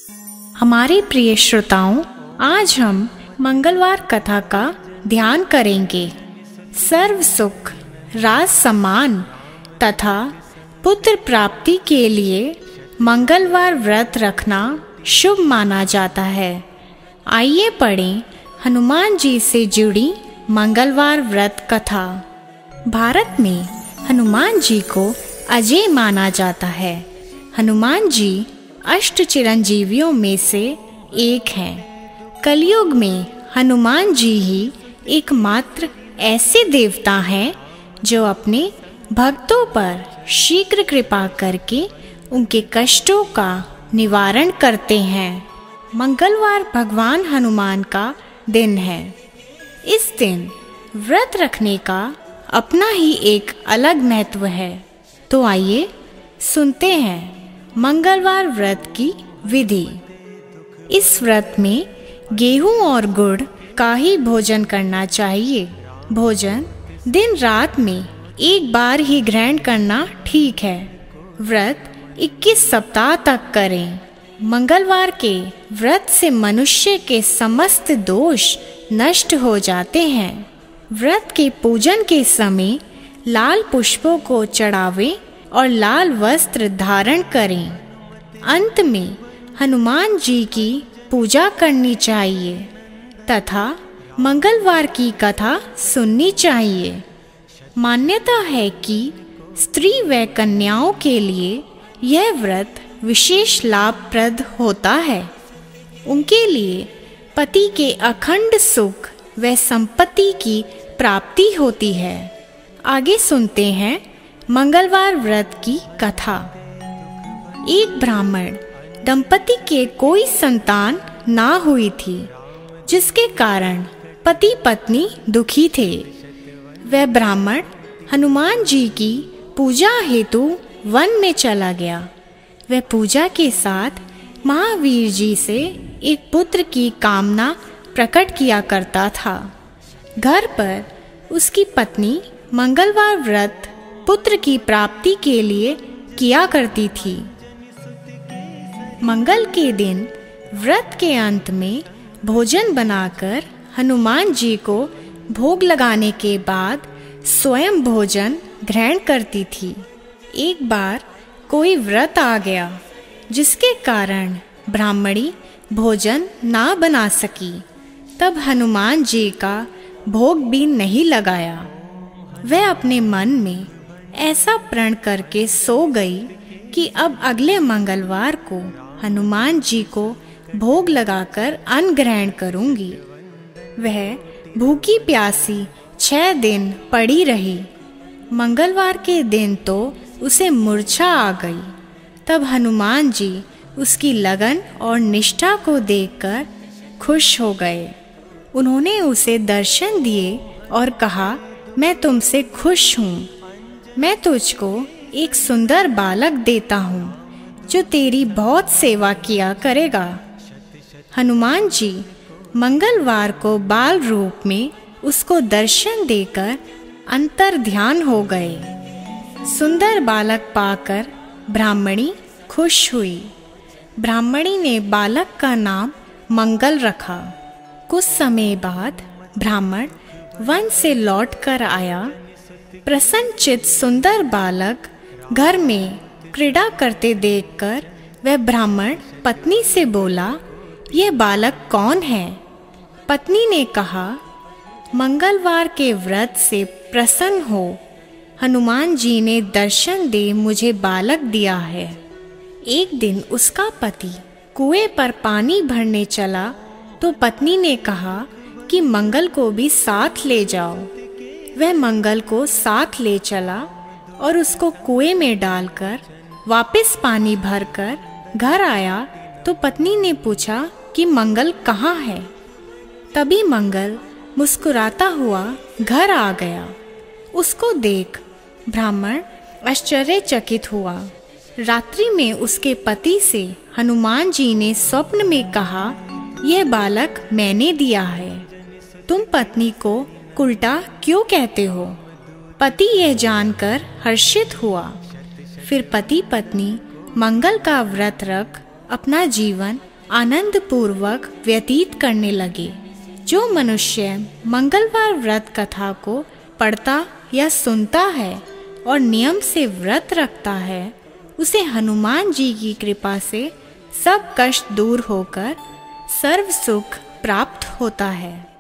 हमारे प्रिय श्रोताओं, आज हम मंगलवार कथा का ध्यान करेंगे। सर्व सुख, राज सम्मान तथा पुत्र प्राप्ति के लिए मंगलवार व्रत रखना शुभ माना जाता है। आइए पढ़ें हनुमान जी से जुड़ी मंगलवार व्रत कथा। भारत में हनुमान जी को अजय माना जाता है। हनुमान जी अष्ट चिरंजीवियों में से एक हैं। कलयुग में हनुमान जी ही एकमात्र ऐसे देवता हैं जो अपने भक्तों पर शीघ्र कृपा करके उनके कष्टों का निवारण करते हैं। मंगलवार भगवान हनुमान का दिन है। इस दिन व्रत रखने का अपना ही एक अलग महत्व है। तो आइए सुनते हैं मंगलवार व्रत की विधि। इस व्रत में गेहूं और गुड़ का ही भोजन करना चाहिए। भोजन दिन रात में एक बार ही ग्रहण करना ठीक है। व्रत 21 सप्ताह तक करें। मंगलवार के व्रत से मनुष्य के समस्त दोष नष्ट हो जाते हैं। व्रत के पूजन के समय लाल पुष्पों को चढ़ावें और लाल वस्त्र धारण करें। अंत में हनुमान जी की पूजा करनी चाहिए तथा मंगलवार की कथा सुननी चाहिए। मान्यता है कि स्त्री व कन्याओं के लिए यह व्रत विशेष लाभप्रद होता है। उनके लिए पति के अखंड सुख व संपत्ति की प्राप्ति होती है। आगे सुनते हैं मंगलवार व्रत की कथा। एक ब्राह्मण दंपति के कोई संतान ना हुई थी, जिसके कारण पति पत्नी दुखी थे। वह ब्राह्मण हनुमान जी की पूजा हेतु वन में चला गया। वह पूजा के साथ महावीर जी से एक पुत्र की कामना प्रकट किया करता था। घर पर उसकी पत्नी मंगलवार व्रत पुत्र की प्राप्ति के लिए किया करती थी। मंगल के दिन व्रत के अंत में भोजन बनाकर हनुमान जी को भोग लगाने के बाद स्वयं भोजन ग्रहण करती थी। एक बार कोई व्रत आ गया, जिसके कारण ब्राह्मणी भोजन ना बना सकी। तब हनुमान जी का भोग भी नहीं लगाया। वह अपने मन में ऐसा प्रण करके सो गई कि अब अगले मंगलवार को हनुमान जी को भोग लगाकर अन्न ग्रहण करूंगी। वह भूखी प्यासी 6 दिन पड़ी रही। मंगलवार के दिन तो उसे मूर्छा आ गई। तब हनुमान जी उसकी लगन और निष्ठा को देखकर खुश हो गए। उन्होंने उसे दर्शन दिए और कहा, मैं तुमसे खुश हूँ। मैं तुझको एक सुंदर बालक देता हूँ जो तेरी बहुत सेवा किया करेगा। हनुमान जी मंगलवार को बाल रूप में उसको दर्शन देकर अंतर ध्यान हो गए। सुंदर बालक पाकर ब्राह्मणी खुश हुई। ब्राह्मणी ने बालक का नाम मंगल रखा। कुछ समय बाद ब्राह्मण वन से लौट कर आया। प्रसन्नचित सुंदर बालक घर में क्रीड़ा करते देखकर वह ब्राह्मण पत्नी से बोला, यह बालक कौन है? पत्नी ने कहा, मंगलवार के व्रत से प्रसन्न हो हनुमान जी ने दर्शन दे मुझे बालक दिया है। एक दिन उसका पति कुएं पर पानी भरने चला तो पत्नी ने कहा कि मंगल को भी साथ ले जाओ। वह मंगल को साथ ले चला और उसको कुएं में डालकर वापस पानी भरकर घर आया तो पत्नी ने पूछा कि मंगल कहाँ है? तभी मंगल मुस्कुराता हुआ घर आ गया। उसको देख ब्राह्मण आश्चर्यचकित हुआ। रात्रि में उसके पति से हनुमान जी ने स्वप्न में कहा, यह बालक मैंने दिया है। तुम पत्नी को उल्टा क्यों कहते हो? पति यह जानकर हर्षित हुआ। फिर पति पत्नी मंगल का व्रत रख अपना जीवन आनंद पूर्वक व्यतीत करने लगे। जो मनुष्य मंगलवार व्रत कथा को पढ़ता या सुनता है और नियम से व्रत रखता है, उसे हनुमान जी की कृपा से सब कष्ट दूर होकर सर्व सुख प्राप्त होता है।